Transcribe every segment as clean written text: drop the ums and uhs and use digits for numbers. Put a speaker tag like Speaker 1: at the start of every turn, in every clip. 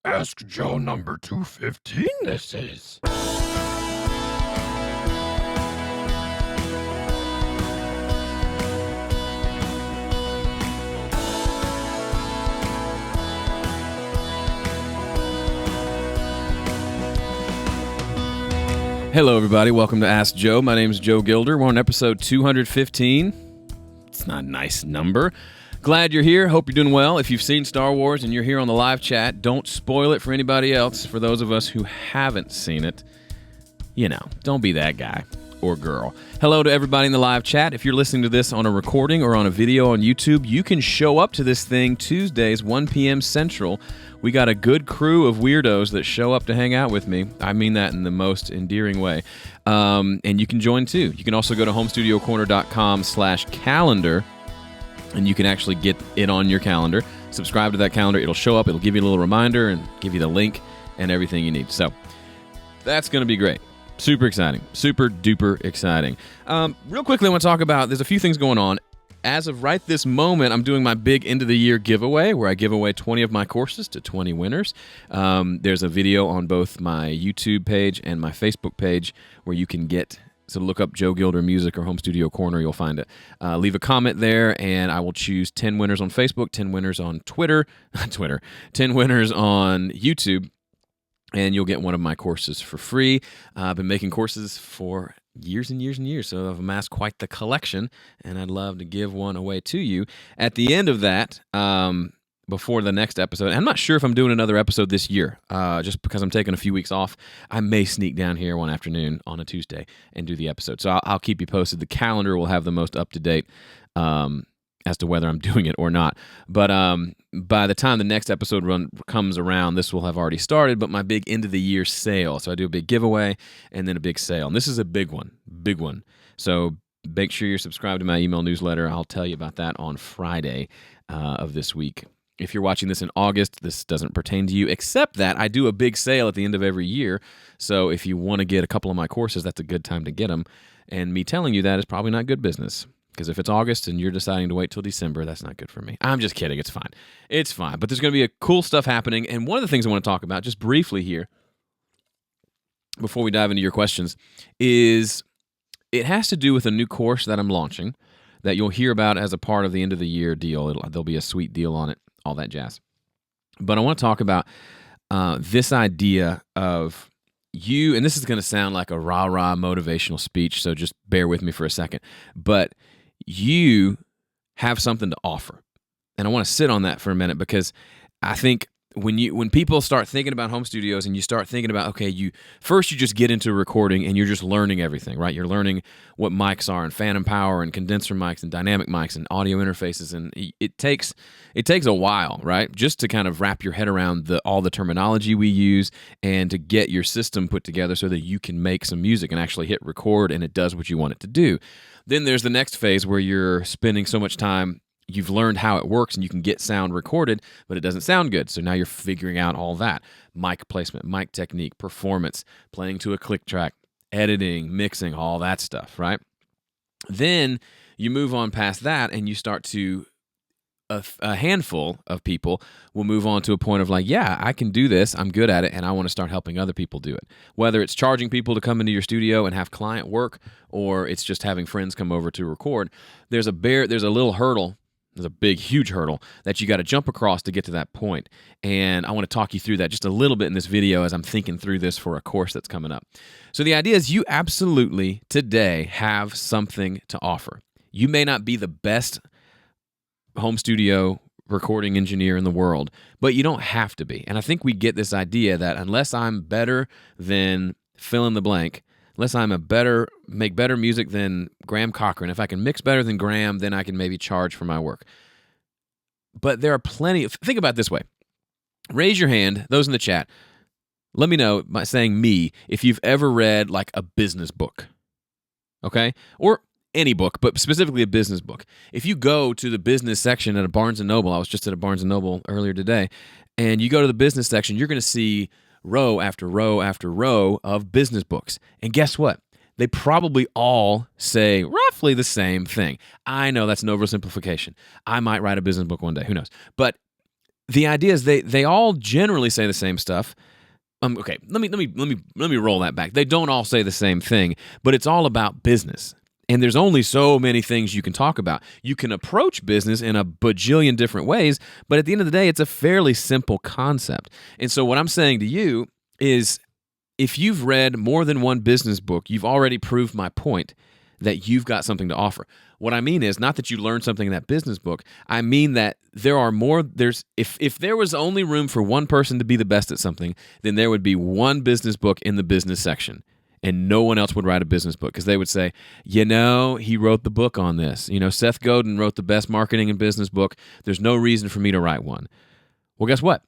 Speaker 1: Ask Joe number 215 this is.
Speaker 2: Hello, everybody. Welcome to Ask Joe. My name is Joe Gilder. We're on episode 215. It's not a nice number. Glad you're here. Hope you're doing well. If you've seen Star Wars and you're here on the live chat, don't spoil it for anybody else. For those of us who haven't seen it, don't be that guy or girl. Hello to everybody in the live chat. If you're listening to this on a recording or on a video on YouTube, you can show up to this thing Tuesdays, 1 p.m. Central. We got a good crew of weirdos that show up to hang out with me. I mean that in the most endearing way. And you can join too. You can also go to homestudiocorner.com/calendar, and you can actually get it on your calendar. Subscribe to that calendar. It'll show up. It'll give you a little reminder and give you the link and everything you need. So that's going to be great. Super exciting. Super duper exciting. Real quickly, I want to talk about, there's a few things going on. As of right this moment, I'm doing my big end of the year giveaway where I give away 20 of my courses to 20 winners. There's a video on both my YouTube page and my Facebook page where you can get, so look up Joe Gilder Music or Home Studio Corner, you'll find it. Leave a comment there and I will choose 10 winners on Facebook, 10 winners on Twitter, 10 winners on YouTube, and you'll get one of my courses for free. I've been making courses for years and years and years, so I've amassed quite the collection, and I'd love to give one away to you. At the end of that, before the next episode, I'm not sure if I'm doing another episode this year, just because I'm taking a few weeks off. I may sneak down here one afternoon on a Tuesday and do the episode, so I'll keep you posted. The calendar will have the most up-to-date as to whether I'm doing it or not. But by the time the next episode run comes around, this will have already started, but my big end-of-the-year sale. So I do a big giveaway and then a big sale. And this is a big one. So make sure you're subscribed to my email newsletter. I'll tell you about that on Friday of this week. If you're watching this in August, this doesn't pertain to you, except that I do a big sale at the end of every year. So if you want to get a couple of my courses, that's a good time to get them. And me telling you that is probably not good business. Because if it's August and you're deciding to wait till December, that's not good for me. I'm just kidding. It's fine. It's fine. But there's going to be a cool stuff happening. And one of the things I want to talk about, just briefly here, before we dive into your questions, is it has to do with a new course that I'm launching that you'll hear about as a part of the end of the year deal. There'll be a sweet deal on it, all that jazz. But I want to talk about this idea of you, and this is going to sound like a rah-rah motivational speech, so just bear with me for a second. But you have something to offer. And I want to sit on that for a minute because I think when people start thinking about home studios and you start thinking about, okay, you just get into recording and you're just learning everything, right? You're learning what mics are and phantom power and condenser mics and dynamic mics and audio interfaces. And it takes a while, right? Just to kind of wrap your head around all the terminology we use and to get your system put together so that you can make some music and actually hit record and it does what you want it to do. Then there's the next phase where you're spending so much time, you've learned how it works and you can get sound recorded, but it doesn't sound good. So now you're figuring out all that. Mic placement, mic technique, performance, playing to a click track, editing, mixing, all that stuff, right? Then you move on past that and you start to, a handful of people will move on to a point of like, yeah, I can do this, I'm good at it, and I want to start helping other people do it. Whether it's charging people to come into your studio and have client work, or it's just having friends come over to record, there's a little hurdle. There's a big, huge hurdle that you got to jump across to get to that point. And I want to talk you through that just a little bit in this video as I'm thinking through this for a course that's coming up. So the idea is you absolutely today have something to offer. You may not be the best home studio recording engineer in the world, but you don't have to be. And I think we get this idea that unless I'm better than fill in the blank, unless I'm make better music than Graham Cochran, if I can mix better than Graham, then I can maybe charge for my work. But there are think about it this way. Raise your hand, those in the chat. Let me know by saying me if you've ever read like a business book, okay? Or any book, but specifically a business book. If you go to the business section at a Barnes & Noble, I was just at a Barnes & Noble earlier today, and you go to the business section, you're going to see row after row after row of business books. And guess what? They probably all say roughly the same thing. I know that's an oversimplification. I might write a business book one day. Who knows? But the idea is they all generally say the same stuff. Okay, let me roll that back. They don't all say the same thing, but it's all about business. And there's only so many things you can talk about. You can approach business in a bajillion different ways, but at the end of the day, it's a fairly simple concept. And so what I'm saying to you is, if you've read more than one business book, you've already proved my point that you've got something to offer. What I mean is not that you learned something in that business book. I mean that there are more. If there was only room for one person to be the best at something, then there would be one business book in the business section, and no one else would write a business book, because they would say, he wrote the book on this. Seth Godin wrote the best marketing and business book. There's no reason for me to write one. Well, guess what?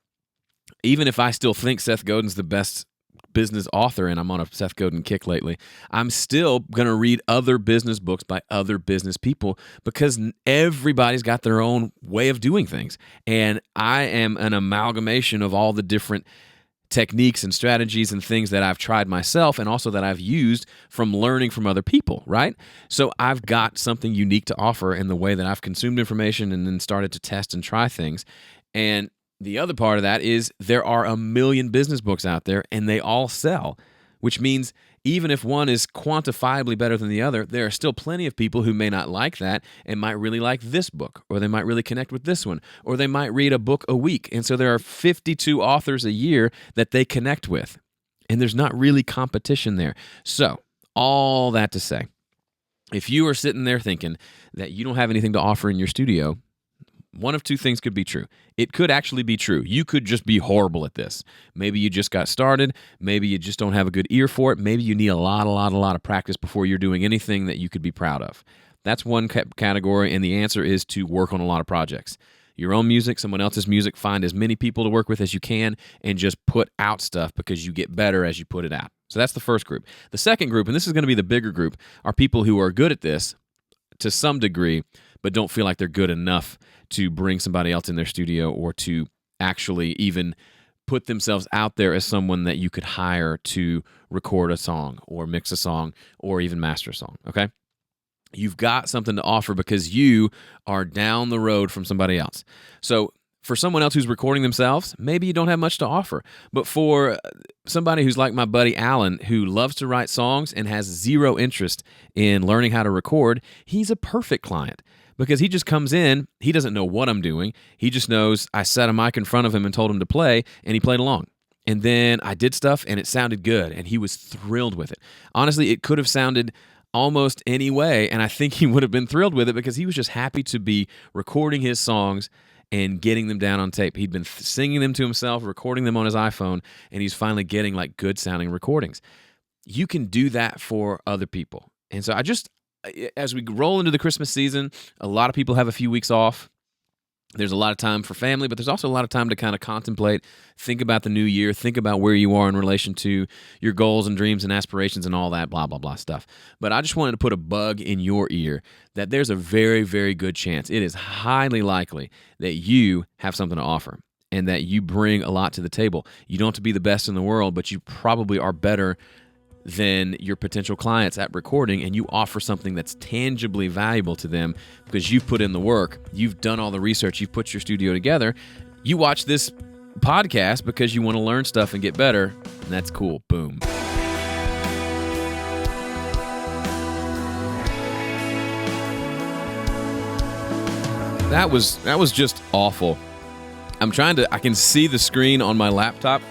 Speaker 2: Even if I still think Seth Godin's the best business author, and I'm on a Seth Godin kick lately, I'm still going to read other business books by other business people, because everybody's got their own way of doing things. And I am an amalgamation of all the different techniques and strategies and things that I've tried myself, and also that I've used from learning from other people, right? So I've got something unique to offer in the way that I've consumed information and then started to test and try things. And the other part of that is there are a million business books out there, and they all sell, which means even if one is quantifiably better than the other, there are still plenty of people who may not like that and might really like this book, or they might really connect with this one, or they might read a book a week. And so there are 52 authors a year that they connect with, and there's not really competition there. So all that to say, if you are sitting there thinking that you don't have anything to offer in your studio, one of two things could be true. It could actually be true. You could just be horrible at this. Maybe you just got started. Maybe you just don't have a good ear for it. Maybe you need a lot of practice before you're doing anything that you could be proud of. That's one category, and the answer is to work on a lot of projects. Your own music, someone else's music, find as many people to work with as you can, and just put out stuff, because you get better as you put it out. So that's the first group. The second group, and this is going to be the bigger group, are people who are good at this to some degree, but don't feel like they're good enough to bring somebody else in their studio, or to actually even put themselves out there as someone that you could hire to record a song or mix a song or even master a song, okay? You've got something to offer because you are down the road from somebody else. So for someone else who's recording themselves, maybe you don't have much to offer. But for somebody who's like my buddy Alan, who loves to write songs and has zero interest in learning how to record, he's a perfect client. Because he just comes in, he doesn't know what I'm doing. He just knows I set a mic in front of him and told him to play, and he played along. And then I did stuff, and it sounded good, and he was thrilled with it. Honestly, it could have sounded almost any way, and I think he would have been thrilled with it, because he was just happy to be recording his songs and getting them down on tape. He'd been singing them to himself, recording them on his iPhone, and he's finally getting like good sounding recordings. You can do that for other people. And so as we roll into the Christmas season, a lot of people have a few weeks off. There's a lot of time for family, but there's also a lot of time to kind of contemplate, think about the new year, think about where you are in relation to your goals and dreams and aspirations and all that blah, blah, blah stuff. But I just wanted to put a bug in your ear that there's a very, very good chance, it is highly likely, that you have something to offer and that you bring a lot to the table. You don't have to be the best in the world, but you probably are better than your potential clients at recording, and you offer something that's tangibly valuable to them because you've put in the work, you've done all the research, you've put your studio together. You watch this podcast because you want to learn stuff and get better, and that's cool. Boom. That was just awful. I can see the screen on my laptop,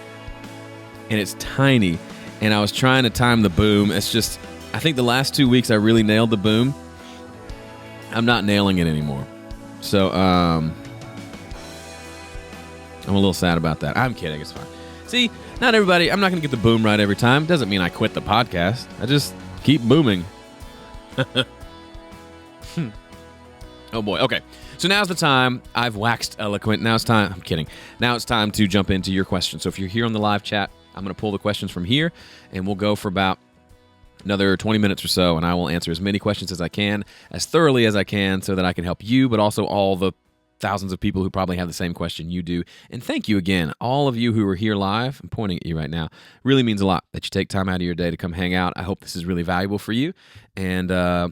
Speaker 2: and it's tiny. And I was trying to time the boom. It's just, I think the last 2 weeks I really nailed the boom. I'm not nailing it anymore. So, I'm a little sad about that. I'm kidding, it's fine. See, not everybody, I'm not going to get the boom right every time. Doesn't mean I quit the podcast. I just keep booming. Oh boy, okay. So now's the time. I've waxed eloquent. Now it's time, I'm kidding. Now it's time to jump into your questions. So if you're here on the live chat, I'm going to pull the questions from here, and we'll go for about another 20 minutes or so, and I will answer as many questions as I can, as thoroughly as I can, so that I can help you, but also all the thousands of people who probably have the same question you do. And thank you again, all of you who are here live. I'm pointing at you right now. Really means a lot that you take time out of your day to come hang out. I hope this is really valuable for you. And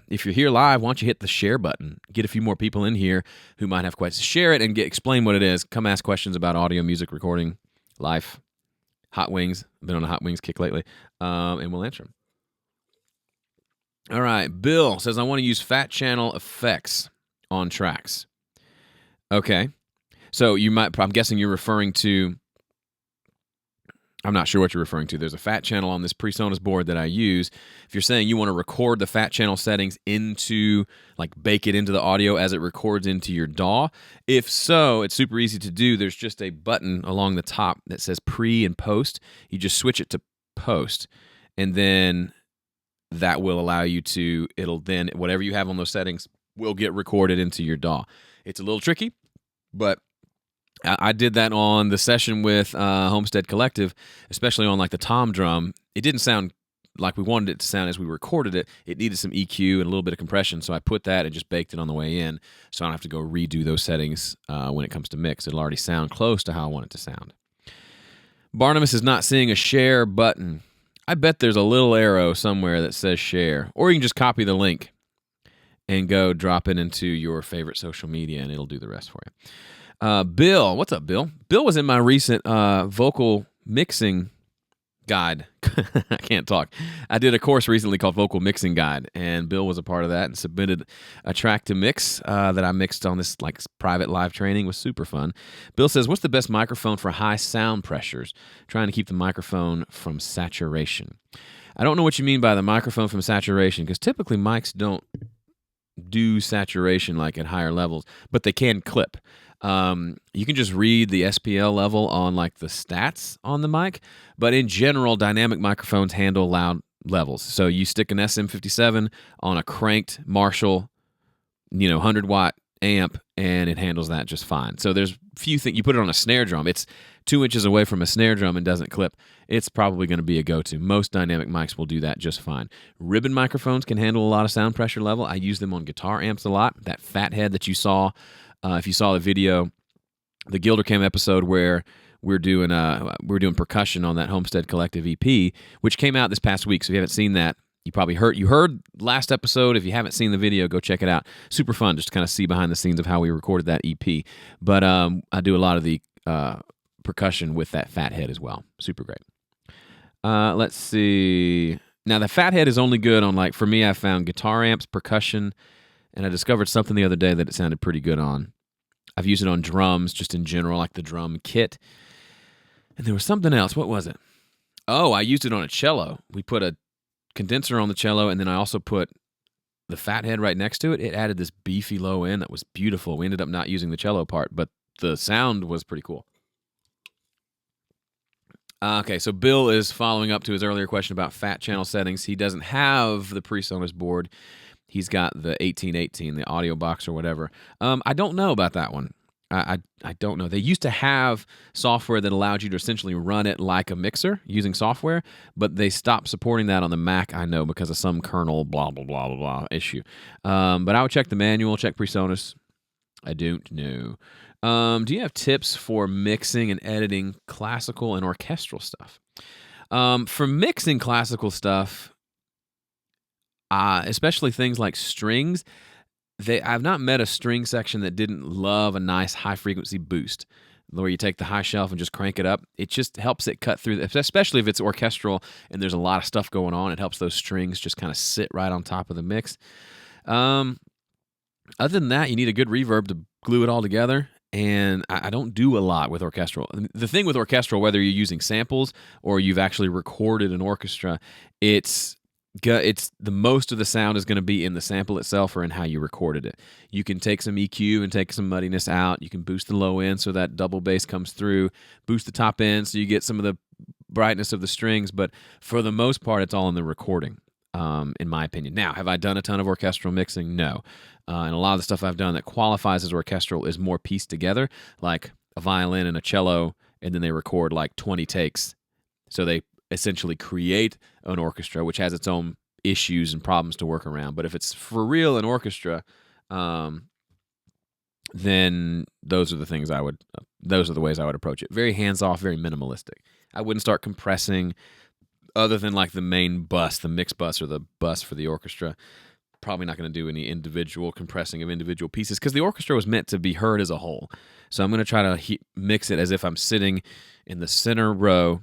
Speaker 2: if you're here live, why don't you hit the share button? Get a few more people in here who might have questions. Share it and explain what it is. Come ask questions about audio, music, recording, life, hot wings. I've been on a hot wings kick lately, and we'll answer them. All right, Bill says, I want to use fat channel effects on tracks. Okay. So I'm guessing you're referring to, I'm not sure what you're referring to. There's a fat channel on this PreSonus board that I use. If you're saying you want to record the fat channel settings bake it into the audio as it records into your DAW, if so, it's super easy to do. There's just a button along the top that says pre and post. You just switch it to post, and then that will allow you to, it'll then, whatever you have on those settings will get recorded into your DAW. It's a little tricky, but I did that on the session with Homestead Collective, especially on like the tom drum. It didn't sound like we wanted it to sound as we recorded it. It needed some EQ and a little bit of compression, so I put that and just baked it on the way in, so I don't have to go redo those settings when it comes to mix. It'll already sound close to how I want it to sound. Barnabas is not seeing a share button. I bet there's a little arrow somewhere that says share, or you can just copy the link and go drop it into your favorite social media, and it'll do the rest for you. Bill, what's up, Bill? Bill was in my recent vocal mixing guide. I can't talk. I did a course recently called Vocal Mixing Guide, and Bill was a part of that and submitted a track to mix that I mixed on this private live training. It was super fun. Bill says, what's the best microphone for high sound pressures? Trying to keep the microphone from saturation. I don't know what you mean by the microphone from saturation, because typically mics don't do saturation like at higher levels, but they can clip. You can just read the SPL level on like the stats on the mic, but in general, dynamic microphones handle loud levels. So you stick an SM57 on a cranked Marshall, 100-watt amp, and it handles that just fine. So there's few things. You put it on a snare drum, it's 2 inches away from a snare drum and doesn't clip. It's probably going to be a go-to. Most dynamic mics will do that just fine. Ribbon microphones can handle a lot of sound pressure level. I use them on guitar amps a lot. That fat head that you saw, if you saw the video, the Gilder Cam episode where we're doing percussion on that Homestead Collective EP, which came out this past week. So if you haven't seen that, you heard last episode. If you haven't seen the video, go check it out. Super fun just to kind of see behind the scenes of how we recorded that EP. But I do a lot of the percussion with that fat head as well. Super great. Let's see. Now the fat head is only good on for me, I found guitar amps, percussion, and I discovered something the other day that it sounded pretty good on. I've used it on drums just in general, like the drum kit. And there was something else. What was it? Oh, I used it on a cello. We put a condenser on the cello, and then I also put the fat head right next to it. It added this beefy low end that was beautiful. We ended up not using the cello part, but the sound was pretty cool. Okay, so Bill is following up to his earlier question about fat channel settings. He doesn't have the PreSonus board. He's got the 1818, the audio box or whatever. I don't know about that one. I don't know. They used to have software that allowed you to essentially run it like a mixer using software, but they stopped supporting that on the Mac, I know, because of some kernel blah, blah, blah, blah, blah issue. But I would check the manual, check PreSonus. I don't know. Do you have tips for mixing and editing classical and orchestral stuff? For mixing classical stuff, especially things like strings, I've not met a string section that didn't love a nice high-frequency boost, where you take the high shelf and just crank it up. It just helps it cut through, especially if it's orchestral and there's a lot of stuff going on. It helps those strings just kind of sit right on top of the mix. Other than that, you need a good reverb to glue it all together. And I don't do a lot with orchestral. The thing with orchestral, whether you're using samples or you've actually recorded an orchestra, it's the most of the sound is going to be in the sample itself or in how you recorded it. You can take some EQ and take some muddiness out. You can boost the low end so that double bass comes through, boost the top end so you get some of the brightness of the strings. But for the most part, it's all in the recording, in my opinion. Now, have I done a ton of orchestral mixing? No. And a lot of the stuff I've done that qualifies as orchestral is more pieced together, like a violin and a cello, and then they record like 20 takes. So they essentially create an orchestra, which has its own issues and problems to work around. But if it's for real an orchestra, then those are the things those are the ways I would approach it. Very hands-off, very minimalistic. I wouldn't start compressing other than like the main bus, the mix bus or the bus for the orchestra. Probably not going to do any individual compressing of individual pieces because the orchestra was meant to be heard as a whole. So I'm going to try to mix it as if I'm sitting in the center row,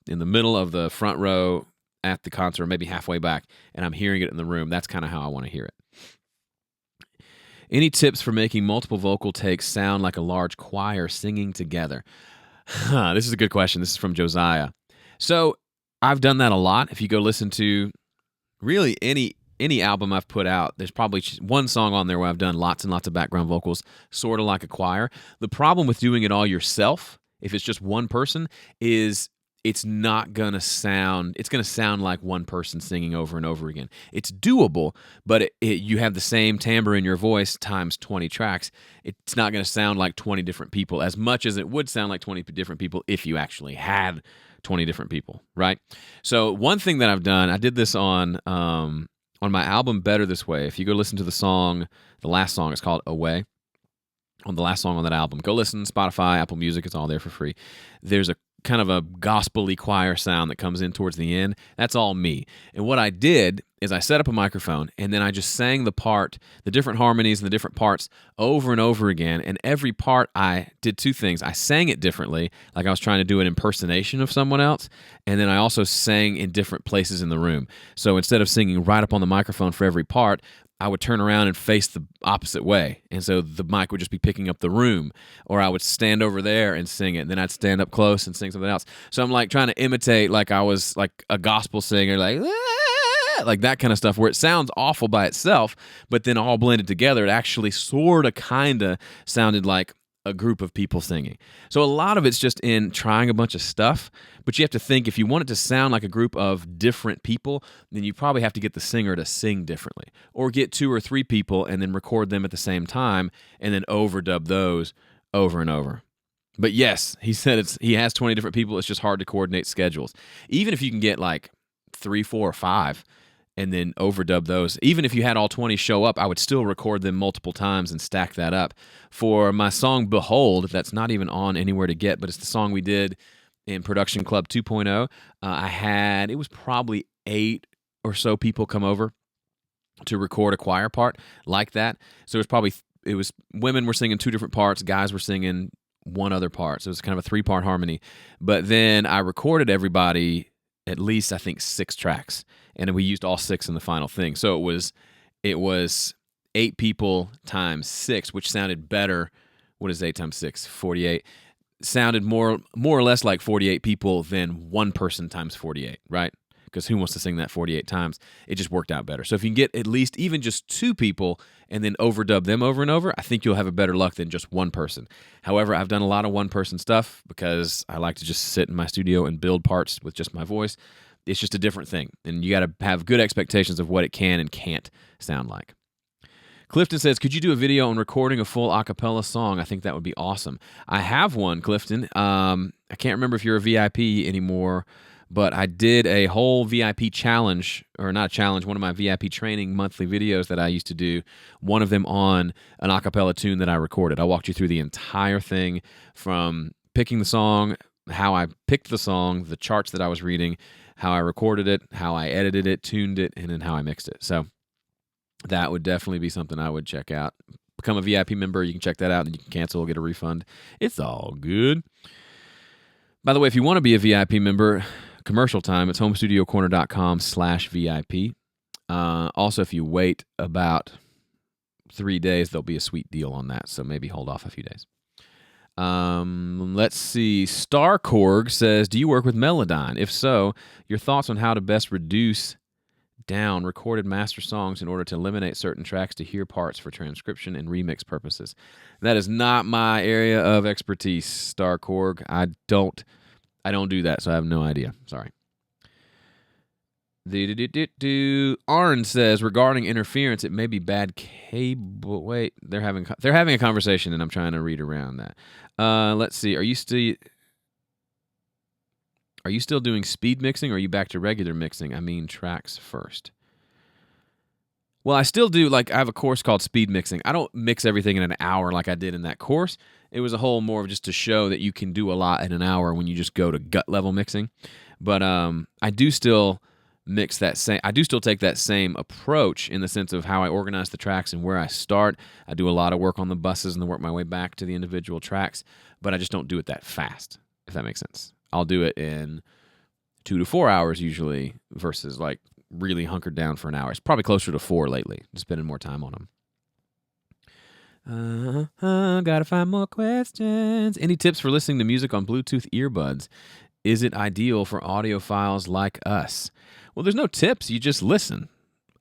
Speaker 2: in the middle of the front row at the concert, or maybe halfway back, and I'm hearing it in the room. That's kind of how I want to hear it. Any tips for making multiple vocal takes sound like a large choir singing together? This is a good question. This is from Josiah. So I've done that a lot. If you go listen to really any album I've put out, there's probably one song on there where I've done lots and lots of background vocals, sort of like a choir. The problem with doing it all yourself, if it's just one person, is it's not going to sound, it's going to sound like one person singing over and over again. It's doable, but you have the same timbre in your voice times 20 tracks. It's not going to sound like 20 different people as much as it would sound like 20 different people if you actually had 20 different people, right? So one thing that I've done, I did this on my album Better This Way. If you go listen to the song, the last song, it's called Away. On the last song on that album, go listen, Spotify, Apple Music, it's all there for free. There's a kind of a gospel-y choir sound that comes in towards the end. That's all me. And what I did is I set up a microphone, and then I just sang the different harmonies and the different parts over and over again. And every part, I did two things. I sang it differently, like I was trying to do an impersonation of someone else, and then I also sang in different places in the room. So instead of singing right up on the microphone for every part, I would turn around and face the opposite way. And so the mic would just be picking up the room. Or I would stand over there and sing it. And then I'd stand up close and sing something else. So I'm like trying to imitate like I was like a gospel singer, like that kind of stuff where it sounds awful by itself, but then all blended together, it actually sort of kind of sounded like a group of people singing. So a lot of it's just in trying a bunch of stuff, but you have to think if you want it to sound like a group of different people, then you probably have to get the singer to sing differently, or get 2 or 3 people and then record them at the same time and then overdub those over and over. But yes, he said he has 20 different people. It's just hard to coordinate schedules. Even if you can get like 3, 4, or 5 and then overdub those. Even if you had all 20 show up, I would still record them multiple times and stack that up. For my song Behold, that's not even on anywhere to get, but it's the song we did in Production Club 2.0. It was probably 8 or so people come over to record a choir part like that. So it was women were singing 2 different parts, guys were singing 1 other part. So it was kind of a 3-part harmony. But then I recorded everybody at least, I think, 6 tracks. And we used all 6 in the final thing. So it was 8 people times 6, which sounded better. What is 8 times 6? 48. Sounded more or less like 48 people than 1 person times 48, right? Because who wants to sing that 48 times? It just worked out better. So if you can get at least even just 2 people and then overdub them over and over, I think you'll have a better luck than just 1 person. However, I've done a lot of 1-person stuff because I like to just sit in my studio and build parts with just my voice. It's just a different thing, and you got to have good expectations of what it can and can't sound like. Clifton says, could you do a video on recording a full a cappella song? I think that would be awesome. I have one, Clifton. I can't remember if you're a VIP anymore, but I did a whole VIP challenge, or not a challenge, one of my VIP training monthly videos that I used to do, one of them on an a cappella tune that I recorded. I walked you through the entire thing from picking the song, how I picked the song, the charts that I was reading, how I recorded it, how I edited it, tuned it, and then how I mixed it. So that would definitely be something I would check out. Become a VIP member. You can check that out, and you can cancel, get a refund. It's all good. By the way, if you want to be a VIP member, commercial time, it's homestudiocorner.com/VIP. Also, if you wait about 3 days, there'll be a sweet deal on that, so maybe hold off a few days. Let's see. Starkorg says, do you work with Melodyne? If so, your thoughts on how to best reduce down recorded master songs in order to eliminate certain tracks to hear parts for transcription and remix purposes. That is not my area of expertise, Starkorg. I don't do that, so I have no idea. Sorry. Arn says, regarding interference, it may be bad cable. Wait, they're having a conversation, and I'm trying to read around that. Let's see. Are you still doing speed mixing, or are you back to regular mixing? I mean, tracks first. Well, I still do. Like, I have a course called speed mixing. I don't mix everything in an hour like I did in that course. It was a whole more of just to show that you can do a lot in an hour when you just go to gut level mixing. But I do still mix that same. I do still take that same approach in the sense of how I organize the tracks and where I start. I do a lot of work on the buses and then work my way back to the individual tracks. But I just don't do it that fast, if that makes sense. I'll do it in 2 to 4 hours usually versus like really hunkered down for an hour. It's probably closer to 4 lately, just spending more time on them. Gotta find more questions. Any tips for listening to music on Bluetooth earbuds? Is it ideal for audiophiles like us? Well, there's no tips. You just listen.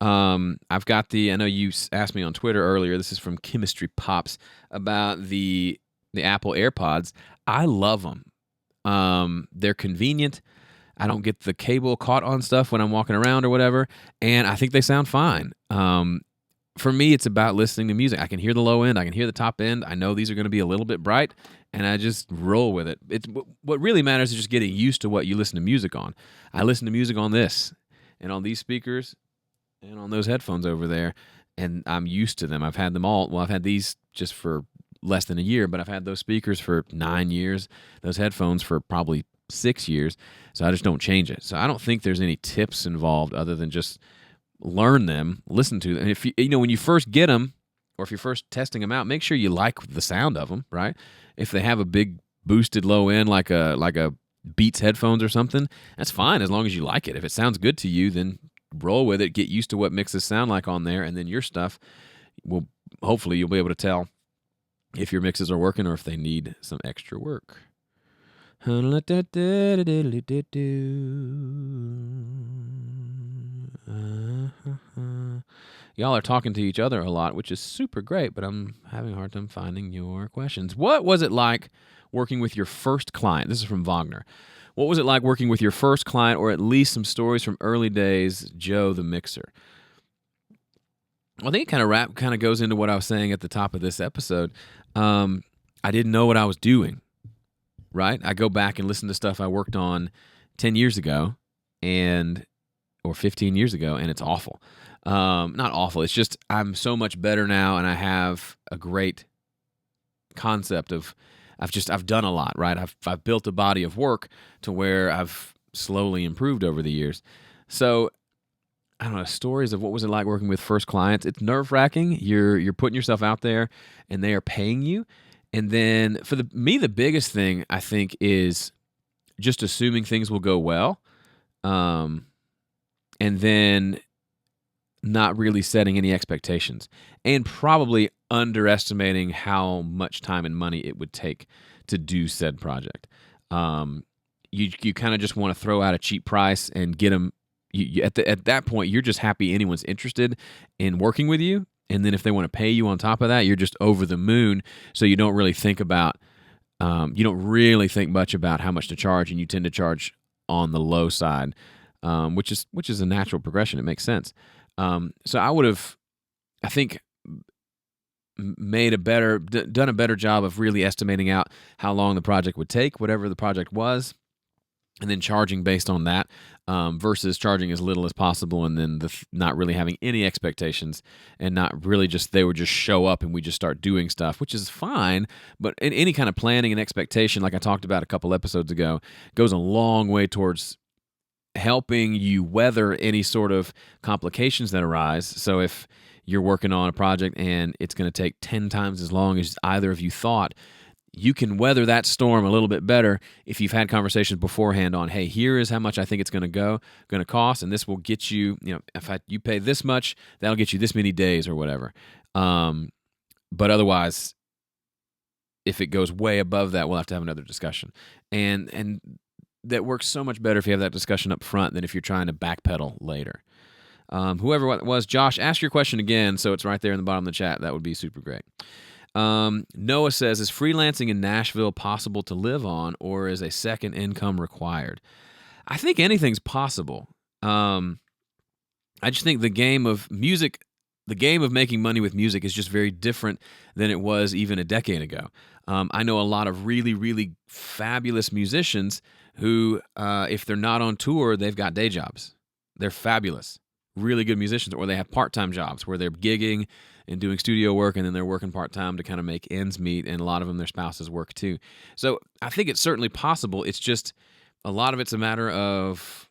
Speaker 2: I've got I know you asked me on Twitter earlier, this is from Chemistry Pops, about the Apple AirPods. I love them. They're convenient. I don't get the cable caught on stuff when I'm walking around or whatever, and I think they sound fine. For me, it's about listening to music. I can hear the low end. I can hear the top end. I know these are going to be a little bit bright, and I just roll with it. What really matters is just getting used to what you listen to music on. I listen to music on this and on these speakers and on those headphones over there, and I'm used to them. I've had them all. Well, I've had these just for less than a year, but I've had those speakers for 9 years, those headphones for probably 6 years, so I just don't change it. So I don't think there's any tips involved other than just learn them, listen to them. And if when you first get them, or if you're first testing them out, make sure you like the sound of them, right? If they have a big boosted low end like a Beats headphones or something, that's fine as long as you like it. If it sounds good to you, then roll with it. Get used to what mixes sound like on there, and then your stuff will hopefully you'll be able to tell if your mixes are working or if they need some extra work. Y'all are talking to each other a lot, which is super great, but I'm having a hard time finding your questions. What was it like working with your first client? This is from Wagner. What was it like working with your first client, or at least some stories from early days, Joe the Mixer? Well, I think it kind of goes into what I was saying at the top of this episode. I didn't know what I was doing, right? I go back and listen to stuff I worked on 10 years ago or 15 years ago, and it's awful. Not awful. It's just I'm so much better now, and I have a great concept of I've done a lot, right? I've built a body of work to where I've slowly improved over the years. So I don't know, stories of what was it like working with first clients. It's nerve-wracking. You're putting yourself out there, and they are paying you. And then for me, the biggest thing I think is just assuming things will go well, and then not really setting any expectations, and probably underestimating how much time and money it would take to do said project. You kind of just want to throw out a cheap price and get them. At that point, you're just happy anyone's interested in working with you. And then if they want to pay you on top of that, you're just over the moon. So you don't really think much about how much to charge, and you tend to charge on the low side, which is a natural progression. It makes sense. So I would have, I think, done a better job of really estimating out how long the project would take, whatever the project was, and then charging based on that, versus charging as little as possible, and then not really having any expectations, and not really they would just show up and we just start doing stuff, which is fine. But in any kind of planning and expectation, like I talked about a couple episodes ago, goes a long way towards helping you weather any sort of complications that arise. So if you're working on a project and it's going to take 10 times as long as either of you thought, you can weather that storm a little bit better if you've had conversations beforehand on, hey, here is how much I think it's going to cost, and this will get you, if you pay this much, that'll get you this many days or whatever. But otherwise, if it goes way above that, we'll have to have another discussion. And that works so much better if you have that discussion up front than if you're trying to backpedal later. Whoever it was, Josh, ask your question again so it's right there in the bottom of the chat. That would be super great. Noah says, is freelancing in Nashville possible to live on, or is a second income required? I think anything's possible. I just think the game of making money with music is just very different than it was even a decade ago. I know a lot of really, really fabulous musicians who, if they're not on tour, they've got day jobs. They're fabulous. really good musicians, or they have part-time jobs where they're gigging and doing studio work, and then they're working part-time to kind of make ends meet, and a lot of them, their spouses work too. So I think it's certainly possible. It's just a lot of it's a matter of,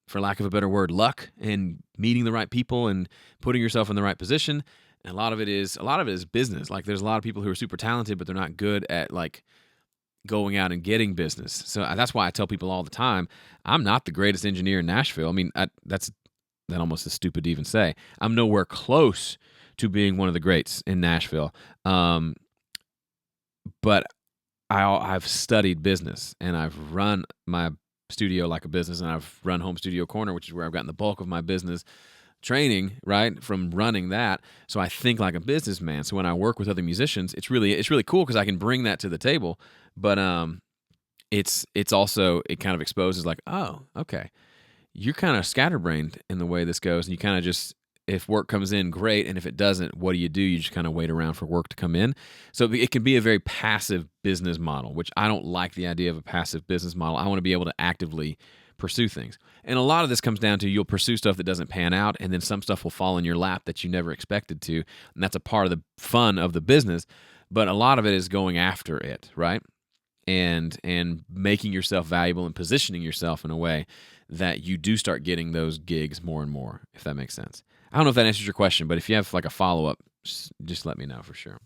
Speaker 2: for lack of a better word, luck and meeting the right people and putting yourself in the right position. And a lot of it is business. Like, there's a lot of people who are super talented, but they're not good at like going out and getting business. So that's why I tell people all the time, I'm not the greatest engineer in Nashville. I mean, that almost is stupid to even say. I'm nowhere close to being one of the greats in Nashville. But I've studied business, and I've run my studio like a business, and I've run Home Studio Corner, which is where I've gotten the bulk of my business training, right, from running that. So I think like a businessman. So when I work with other musicians, it's really cool because I can bring that to the table. But it's also, it kind of exposes like, oh, okay, you're kind of scatterbrained in the way this goes, and you kind of just, if work comes in, great, and if it doesn't, what do? You just kind of wait around for work to come in. So it can be a very passive business model, which I don't like the idea of a passive business model. I want to be able to actively pursue things. And a lot of this comes down to, you'll pursue stuff that doesn't pan out, and then some stuff will fall in your lap that you never expected to, and that's a part of the fun of the business. But a lot of it is going after it, right? And making yourself valuable and positioning yourself in a way that you do start getting those gigs more and more, if that makes sense. I don't know if that answers your question, but if you have like a follow-up, just let me know for sure.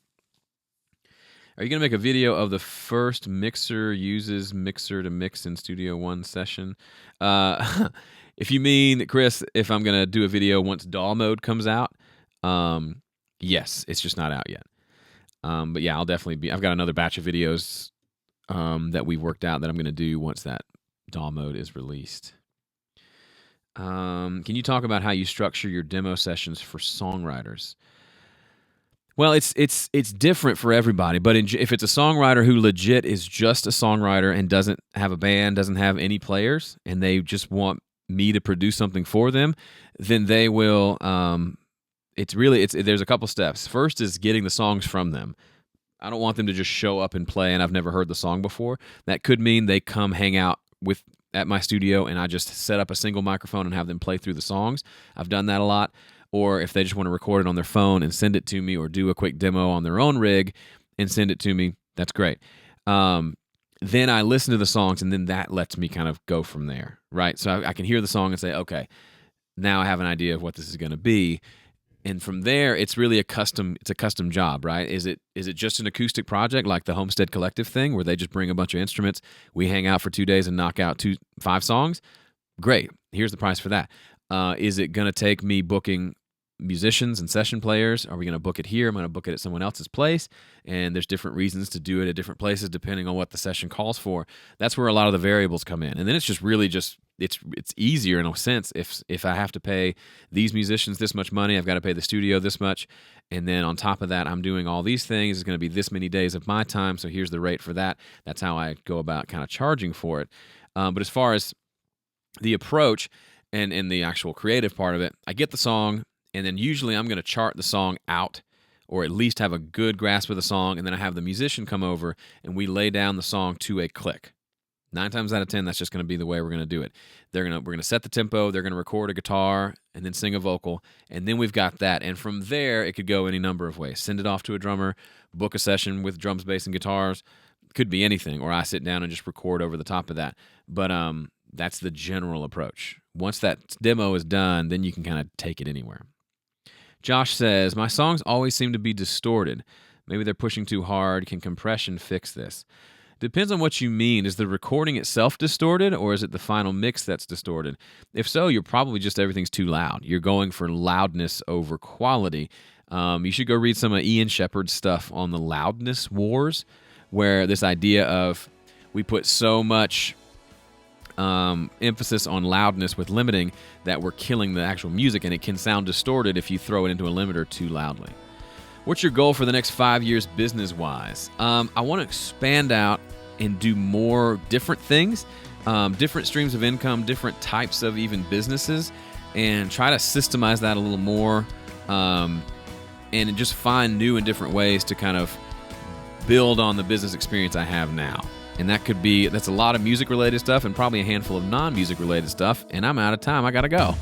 Speaker 2: Are you going to make a video of the first mixer uses mixer to mix in Studio One session? If you mean, Chris, if I'm going to do a video once DAW mode comes out, yes, it's just not out yet. But yeah, I'll definitely be. I've got another batch of videos that we've worked out that I'm going to do once that DAW mode is released. Can you talk about how you structure your demo sessions for songwriters? Well, it's different for everybody, but if it's a songwriter who legit is just a songwriter and doesn't have a band, doesn't have any players, and they just want me to produce something for them, then they will. There's a couple steps. First is getting the songs from them. I don't want them to just show up and play, and I've never heard the song before. That could mean they come hang out at my studio, and I just set up a single microphone and have them play through the songs. I've done that a lot. Or if they just want to record it on their phone and send it to me, or do a quick demo on their own rig and send it to me, that's great. Then I listen to the songs, and then that lets me kind of go from there, right? So I can hear the song and say, okay, now I have an idea of what this is going to be. And from there, it's really a custom job, right? Is it just an acoustic project like the Homestead Collective thing, where they just bring a bunch of instruments, we hang out for 2 days and knock out 5 songs? Great. Here's the price for that. Is it going to take me booking musicians and session players? Are we going to book it here? I'm going to book it at someone else's place. And there's different reasons to do it at different places depending on what the session calls for. That's where a lot of the variables come in. And then it's just really it's easier in a sense if I have to pay these musicians this much money, I've got to pay the studio this much, and then on top of that, I'm doing all these things. It's going to be this many days of my time, so here's the rate for that. That's how I go about kind of charging for it. But as far as the approach and the actual creative part of it, I get the song, and then usually I'm going to chart the song out, or at least have a good grasp of the song, and then I have the musician come over, and we lay down the song to a click. 9 times out of 10, that's just going to be the way we're going to do it. We're going to set the tempo, they're going to record a guitar, and then sing a vocal, and then we've got that. And from there, it could go any number of ways. Send it off to a drummer, book a session with drums, bass, and guitars. Could be anything, or I sit down and just record over the top of that. But that's the general approach. Once that demo is done, then you can kind of take it anywhere. Josh says, my songs always seem to be distorted. Maybe they're pushing too hard. Can compression fix this? Depends on what you mean. Is the recording itself distorted, or is it the final mix that's distorted? If so, you're probably just everything's too loud. You're going for loudness over quality. You should go read some of Ian Shepherd's stuff on the loudness wars, where this idea of we put so much emphasis on loudness with limiting that we're killing the actual music, and it can sound distorted if you throw it into a limiter too loudly. What's your goal for the next 5 years business-wise? I want to expand out and do more different things, different streams of income, different types of even businesses, and try to systemize that a little more, and just find new and different ways to kind of build on the business experience I have now. And that's a lot of music-related stuff and probably a handful of non-music-related stuff, and I'm out of time. I got to go.